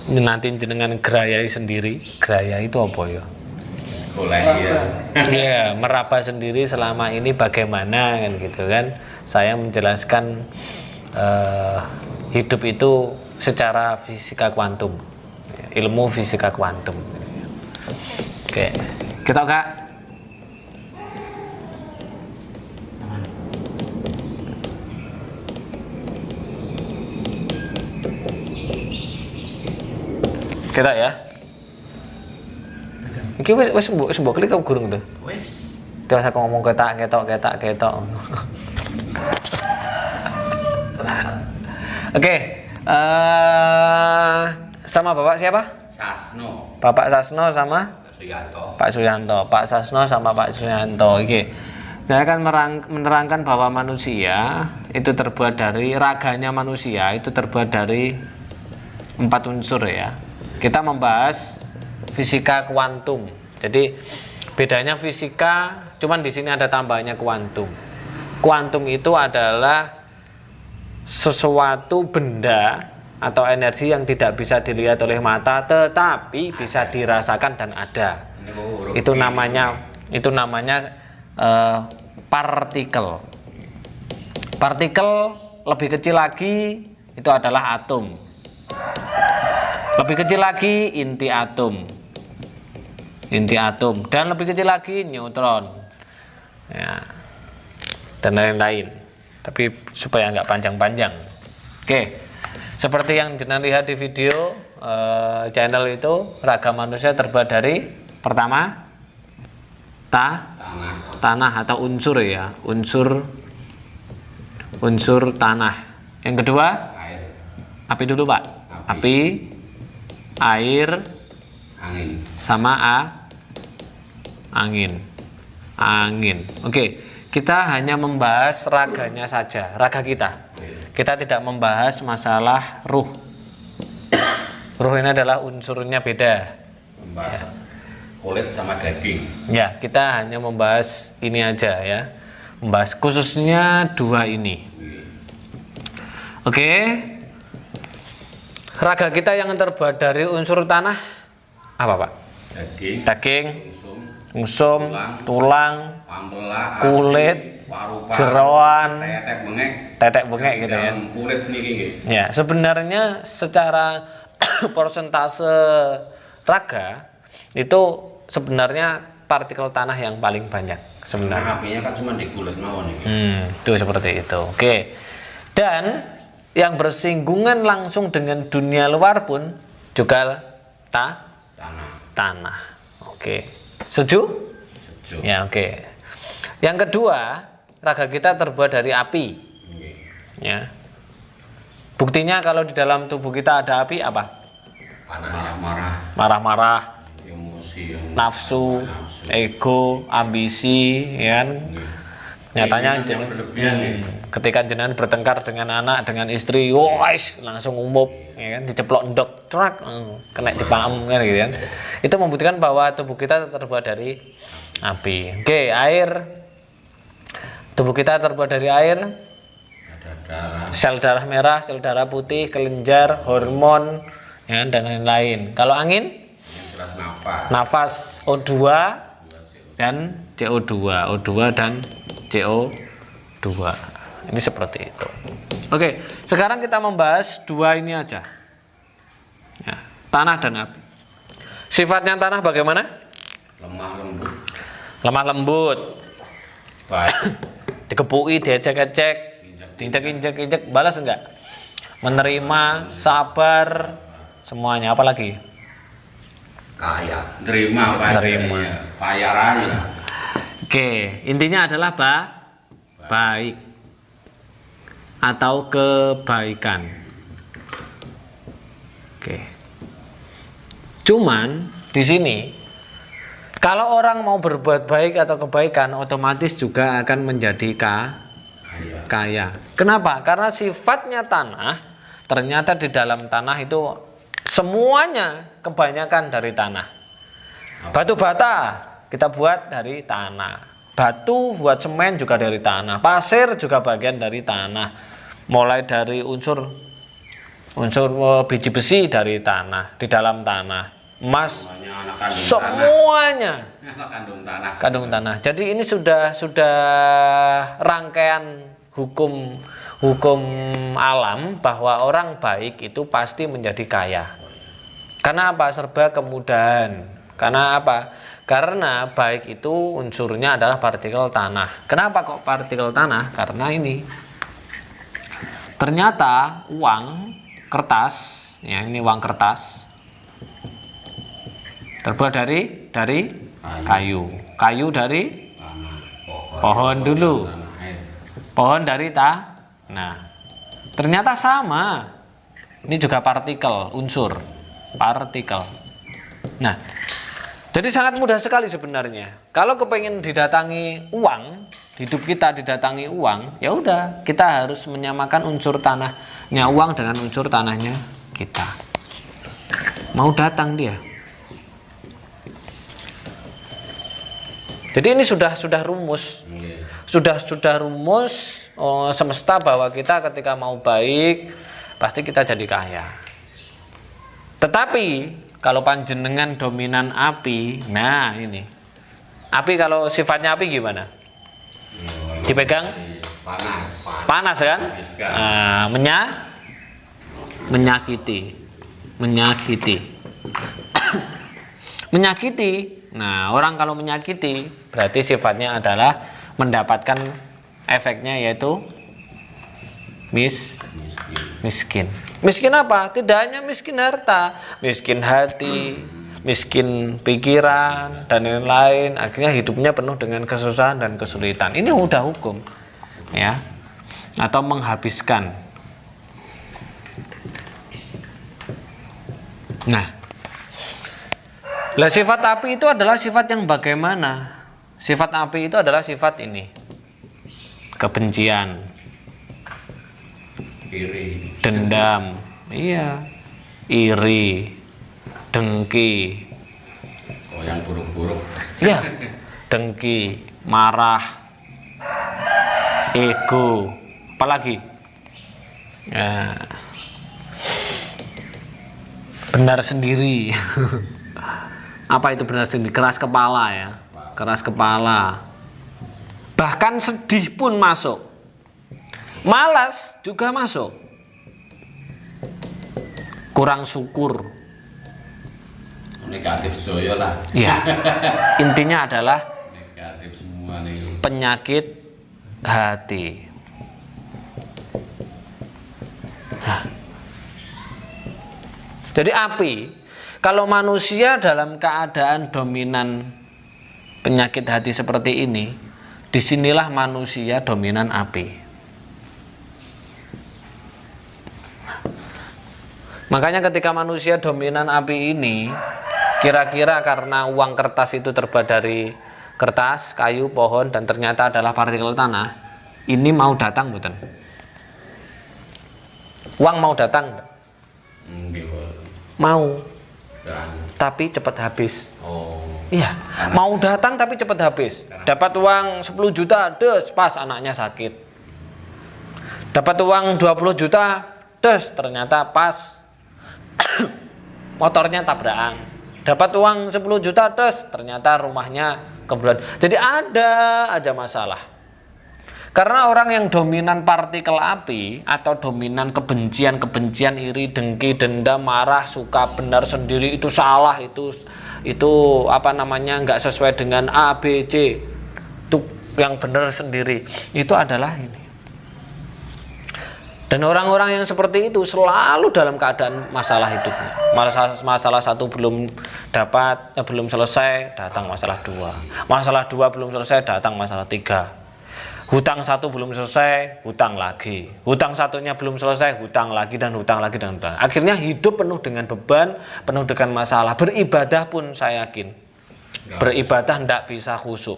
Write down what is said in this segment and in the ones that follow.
kita nanti jenengan gerayai sendiri. Gerayai itu apa ya? Boleh ya. Ya, meraba sendiri selama ini bagaimana kan gitu kan. Saya menjelaskan hidup itu secara fisika kuantum. Ilmu fisika kuantum. Oke. Kita Kak. Kita ya. Iki wis mbok klik kok gurung tuh. Wis. Terus aku ngomong ketok. Oke, sama Bapak siapa? Sasno. Bapak Sasno sama Rianto. Pak Suryanto. Pak Sasno sama Pak Suryanto. Oke. Saya akan menerangkan bahwa manusia itu terbuat dari raganya manusia itu terbuat dari 4 unsur ya. Kita membahas fisika kuantum. Jadi bedanya fisika, cuman di sini ada tambahannya kuantum. Kuantum itu adalah sesuatu benda atau energi yang tidak bisa dilihat oleh mata, tetapi bisa dirasakan dan ada. Itu namanya partikel. Partikel lebih kecil lagi itu adalah atom. Lebih kecil lagi inti atom. Dan lebih kecil lagi neutron. Ya. Dan lain-lain. Tapi supaya nggak panjang-panjang. Oke. Seperti yang jenengan lihat di video channel itu, raga manusia terbuat dari pertama tanah atau unsur ya, unsur tanah. Yang kedua api dulu Pak. Api, air, angin, sama angin. Oke, kita hanya membahas raganya saja, raga kita. Kita tidak membahas masalah ruh. Ruh ini adalah unsurnya beda. membahas kulit sama daging. Ya, kita hanya membahas ini aja ya. Membahas khususnya 2 ini. Oke. Raga kita yang terbuat dari unsur tanah apa, Pak? Daging, sumsum, tulang, pampela, kulit, jeroan, tetek bengek gitu ya. Kulit niki nggih. Ya, sebenarnya secara persentase raga itu sebenarnya partikel tanah yang paling banyak sebenarnya. Apinya kan cuma di kulit mawon iki. Itu seperti itu. Oke. Dan yang bersinggungan langsung dengan dunia luar pun juga tanah. Oke. Setuju? Setuju. Ya, oke. Yang kedua, raga kita terbuat dari api. Ya. Buktinya kalau di dalam tubuh kita ada api apa? Panahnya Marah-marah, emosi, nafsu, ego, ambisi, ya kan? Nyatanya ketika jenengan bertengkar dengan anak, dengan istri, wais langsung umum, ya kan? Diceplok endok, trak, kena dipaem kan gitu kan. Itu membuktikan bahwa tubuh kita terbuat dari api. Oke, air. Tubuh kita terbuat dari air. Sel darah merah, sel darah putih, kelenjar, hormon, ya, dan lain-lain. Kalau angin, nafas O2 dan CO2, O2 dan CO2. Ini seperti itu. Oke, sekarang kita membahas 2 ini aja. Ya, tanah dan api. Sifatnya tanah bagaimana? Lemah lembut. Baik. Dikepui, diejek-ejek, diinjek-injek, balas enggak? Menerima, sabar, semuanya. Apa lagi? Kaya, nerima. Bayarannya. Oke, intinya adalah baik atau kebaikan. Oke. Cuman di sini kalau orang mau berbuat baik atau kebaikan, otomatis juga akan menjadi kaya. Kenapa? Karena sifatnya tanah, ternyata di dalam tanah itu semuanya kebanyakan dari tanah. Batu bata kita buat dari tanah. Batu buat semen juga dari tanah. Pasir juga bagian dari tanah. mulai dari unsur biji besi dari tanah, di dalam tanah, emas, semuanya kandung tanah. Jadi ini sudah rangkaian hukum alam bahwa orang baik itu pasti menjadi kaya. Karena apa? Serba kemudahan. Karena apa? Karena baik itu unsurnya adalah partikel tanah. Kenapa kok partikel tanah? Karena ini ternyata uang kertas, ya ini uang kertas terbuat dari kayu dari pohon dulu, pohon dari nah ternyata sama, ini juga partikel, unsur partikel. Nah, jadi sangat mudah sekali sebenarnya. Kalau kepengen didatangi uang, hidup kita didatangi uang, ya udah kita harus menyamakan unsur tanahnya uang dengan unsur tanahnya kita. Mau datang dia. Jadi ini sudah rumus, sudah rumus semesta bahwa kita ketika mau baik pasti kita jadi kaya. Tetapi kalau panjenengan dominan api, nah ini api, kalau sifatnya api gimana? Dipegang panas kan? Nah, menyakiti. Nah, orang kalau menyakiti berarti sifatnya adalah mendapatkan efeknya, yaitu miskin. Miskin apa? Tidak hanya miskin harta, miskin hati, miskin pikiran dan lain-lain. Akhirnya hidupnya penuh dengan kesusahan dan kesulitan. Ini udah hukum, ya. Atau menghabiskan. Nah, sifat api itu adalah sifat yang bagaimana? Sifat api itu adalah sifat ini. Kebencian, iri, dendam, iya, iri, dengki, yang buruk-buruk, iya, dengki, marah, ego, apalagi, ya, benar sendiri. Apa itu benar sendiri? Keras kepala, ya, keras kepala. Bahkan sedih pun masuk. Malas juga masuk. Kurang syukur. Negatif sedoyo lah. Ya. Intinya adalah Negatif semua nih. penyakit hati. Nah. Jadi api, kalau manusia dalam keadaan dominan penyakit hati seperti ini, disinilah manusia dominan api. Makanya ketika manusia dominan api ini, kira-kira karena uang kertas itu terbuat dari kertas, kayu, pohon, dan ternyata adalah partikel tanah, ini mau datang bukan? Uang mau datang? Mau. Tapi cepat habis. Iya, mau datang tapi cepat habis. Dapat uang 10 juta, des, pas anaknya sakit. Dapat uang 20 juta, des, ternyata pas motornya tabrakan. Dapat uang 10 juta, des, ternyata rumahnya kebetulan. Jadi ada aja masalah. Karena orang yang dominan partikel api atau dominan kebencian, iri, dengki, dendam, marah, suka benar sendiri, itu salah, itu nggak sesuai dengan A, B, C, itu yang benar sendiri, itu adalah ini. Dan orang-orang yang seperti itu selalu dalam keadaan masalah hidupnya. Masalah satu belum dapat, belum selesai, datang masalah dua. Masalah dua belum selesai, datang masalah tiga. Hutang satu belum selesai, hutang lagi. Hutang satunya belum selesai, hutang lagi dan hutang lagi dan hutang. Akhirnya hidup penuh dengan beban, penuh dengan masalah. Beribadah pun saya yakin, beribadah tidak bisa khusyuk.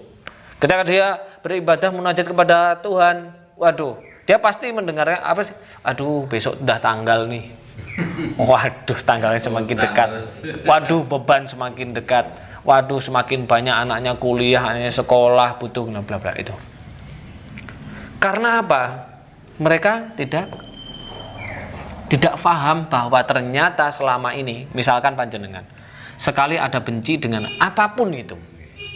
Ketika dia beribadah munajat kepada Tuhan, waduh, dia pasti mendengarnya apa sih? Aduh, besok udah tanggal nih. Waduh, tanggalnya semakin dekat. Waduh, beban semakin dekat. Waduh, semakin banyak anaknya kuliah, anaknya sekolah, butuh bla bla bla itu. Karena apa? mereka tidak paham bahwa ternyata selama ini, misalkan panjenengan sekali ada benci dengan apapun itu,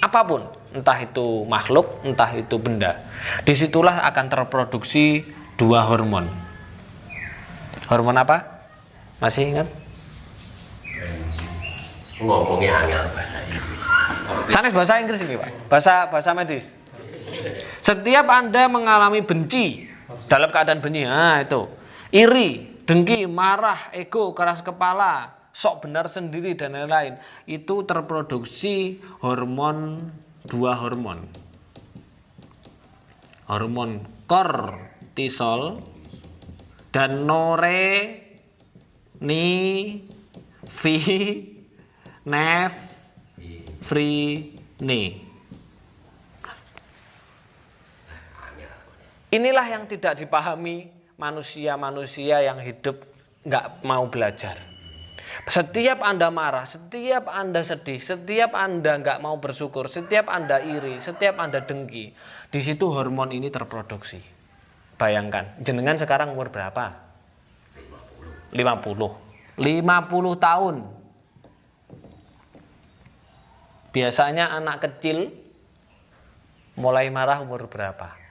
apapun, entah itu makhluk, entah itu benda, disitulah akan terproduksi dua hormon. Hormon apa? Masih ingat? Ngomongnya angel bahasa Inggris. Sanes bahasa Inggris ini, Pak. Bahasa medis. Setiap Anda mengalami benci, dalam keadaan benci, nah itu, iri, dengki, marah, ego, keras kepala, sok benar sendiri dan lain-lain, itu terproduksi dua hormon. Hormon kortisol dan norepinefrine. Inilah yang tidak dipahami manusia-manusia yang hidup nggak mau belajar. Setiap Anda marah, setiap Anda sedih, setiap Anda nggak mau bersyukur, setiap Anda iri, setiap Anda dengki, di situ hormon ini terproduksi. Bayangkan, jenengan sekarang umur berapa? 50 tahun. Biasanya anak kecil mulai marah umur berapa?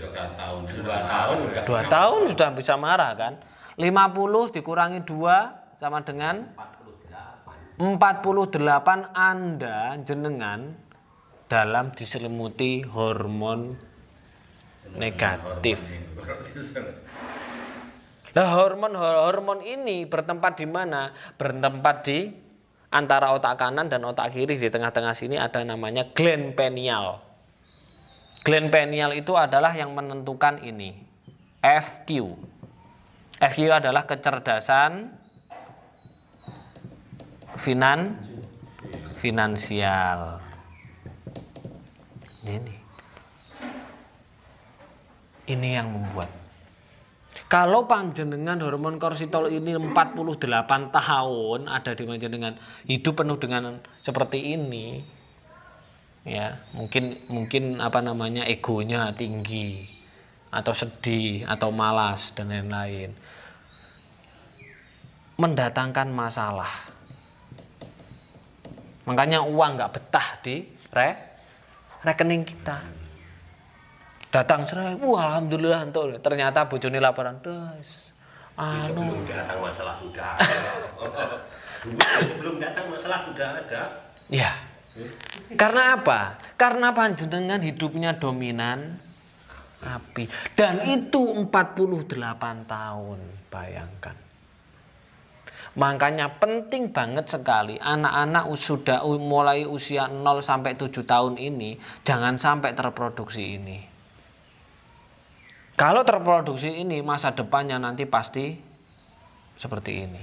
2 tahun sudah bisa marah kan? 50 dikurangi 2 sama dengan 48 Anda jenengan dalam diselimuti hormon negatif. Nah, hormon ini bertempat di mana? Bertempat di antara otak kanan dan otak kiri. Di tengah-tengah sini ada namanya gland pineal. Gland pineal itu adalah yang menentukan ini. FQ. FQ adalah kecerdasan finansial. Ini yang membuat. Kalau panjenengan hormon kortisol ini 48 tahun ada di panjenengan, hidup penuh dengan seperti ini, ya mungkin egonya tinggi atau sedih atau malas dan lain-lain, mendatangkan masalah. Makanya uang nggak betah di rekening kita. Datang serai, alhamdulillah entuk. Ternyata bojone laporan, "Des, belum datang masalah udah." Belum datang masalah udah ada. Ya. Karena apa? Karena panjenengan hidupnya dominan api. Dan itu 48 tahun, bayangkan. Makanya penting banget sekali anak-anak sudah mulai usia 0 sampai 7 tahun ini jangan sampai terproduksi ini. Kalau terproduksi ini, masa depannya nanti pasti seperti ini.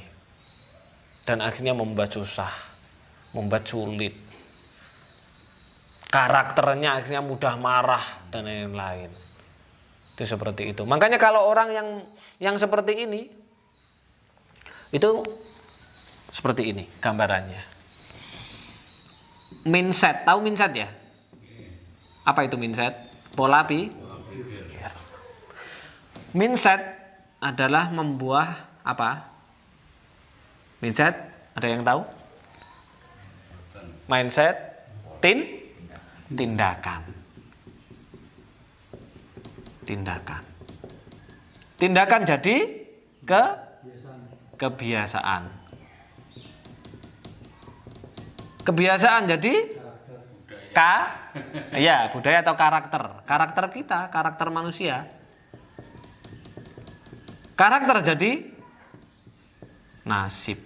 Dan akhirnya membuat susah, membuat sulit. Karakternya akhirnya mudah marah dan lain-lain. Itu seperti itu. Makanya kalau orang yang seperti ini, itu seperti ini gambarannya. Mindset, tahu mindset ya? Apa itu mindset? Pola pikir. Mindset adalah membuah apa? Mindset, ada yang tahu? Mindset, tindakan. Tindakan jadi kebiasaan. Kebiasaan jadi budaya atau karakter. Karakter kita, karakter manusia. Karakter jadi nasib.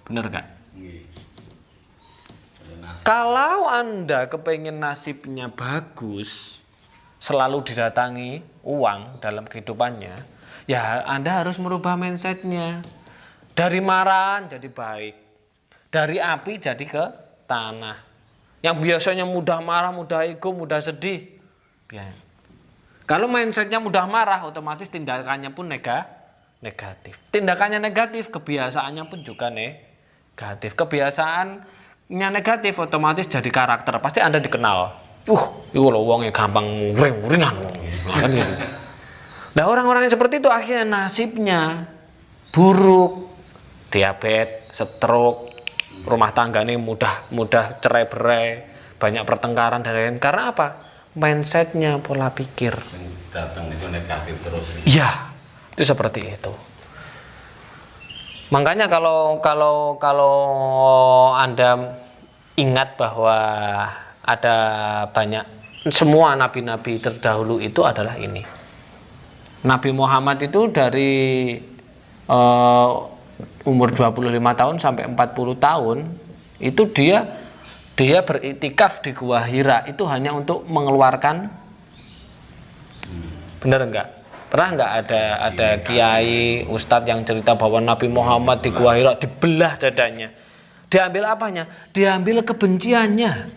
Bener gak? Kalau Anda kepengen nasibnya bagus, selalu didatangi uang dalam kehidupannya, ya Anda harus merubah mindsetnya. Dari marahan jadi baik. Dari api jadi ke tanah. Yang biasanya mudah marah, mudah ego, mudah sedih. Ya. Kalau mindsetnya mudah marah, otomatis tindakannya pun negatif. Tindakannya negatif, kebiasaannya pun juga negatif. Kebiasaannya negatif, otomatis jadi karakter. Pasti Anda dikenal. Itu loh wongnya gampang muring-muringan. Kan gitu. Nah, orang-orang yang seperti itu akhirnya nasibnya buruk, diabetes, stroke, rumah tangga ini mudah cerai-berai, banyak pertengkaran dan lain-lain. Karena apa? Mindsetnya, pola pikir. Datang itu negatif terus. Iya, itu seperti itu. Makanya kalau Anda ingat bahwa ada banyak, semua nabi-nabi terdahulu itu adalah ini. Nabi Muhammad itu dari umur 25 tahun sampai 40 tahun itu dia beriktikaf di Gua Hira itu hanya untuk mengeluarkan, benar enggak? Pernah enggak ada kiai, ustadz yang cerita bahwa Nabi Muhammad di Gua Hira dibelah dadanya? Diambil apanya? Diambil kebenciannya.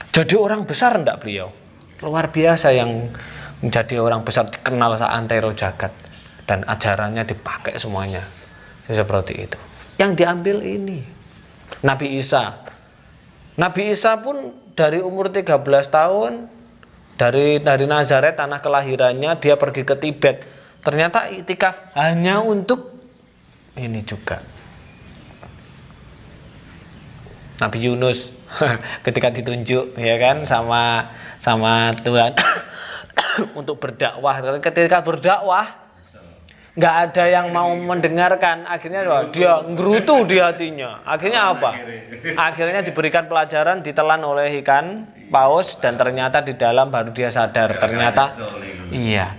Jadi orang besar enggak beliau? Luar biasa yang menjadi orang besar, dikenal seantero jagat dan ajarannya dipakai semuanya. Seperti itu. Yang diambil ini Nabi Isa. Nabi Isa pun dari umur 13 tahun dari Nazaret, tanah kelahirannya, dia pergi ke Tibet. Ternyata iktikaf hanya untuk ini juga. Nabi Yunus ketika ditunjuk ya kan sama Tuhan untuk berdakwah, ketika berdakwah nggak ada yang mau mendengarkan, akhirnya dia nggerutu di hatinya. Akhirnya apa? Akhirnya diberikan pelajaran, ditelan oleh ikan paus, dan ternyata di dalam baru dia sadar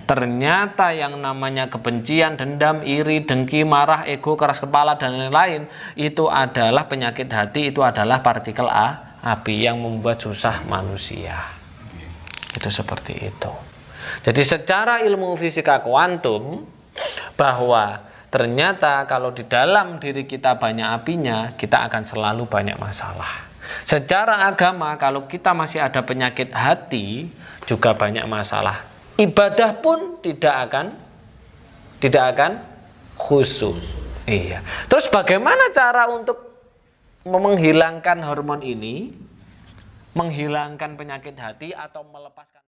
ternyata yang namanya kebencian, dendam, iri, dengki, marah, ego, keras kepala dan lain-lain itu adalah penyakit hati, itu adalah partikel api yang membuat susah manusia. Itu seperti itu. Jadi secara ilmu fisika kuantum, bahwa ternyata kalau di dalam diri kita banyak apinya, kita akan selalu banyak masalah. Secara agama, kalau kita masih ada penyakit hati, juga banyak masalah. Ibadah pun tidak akan khusyuk. Iya. Terus bagaimana cara untuk menghilangkan hormon ini, menghilangkan penyakit hati atau melepaskan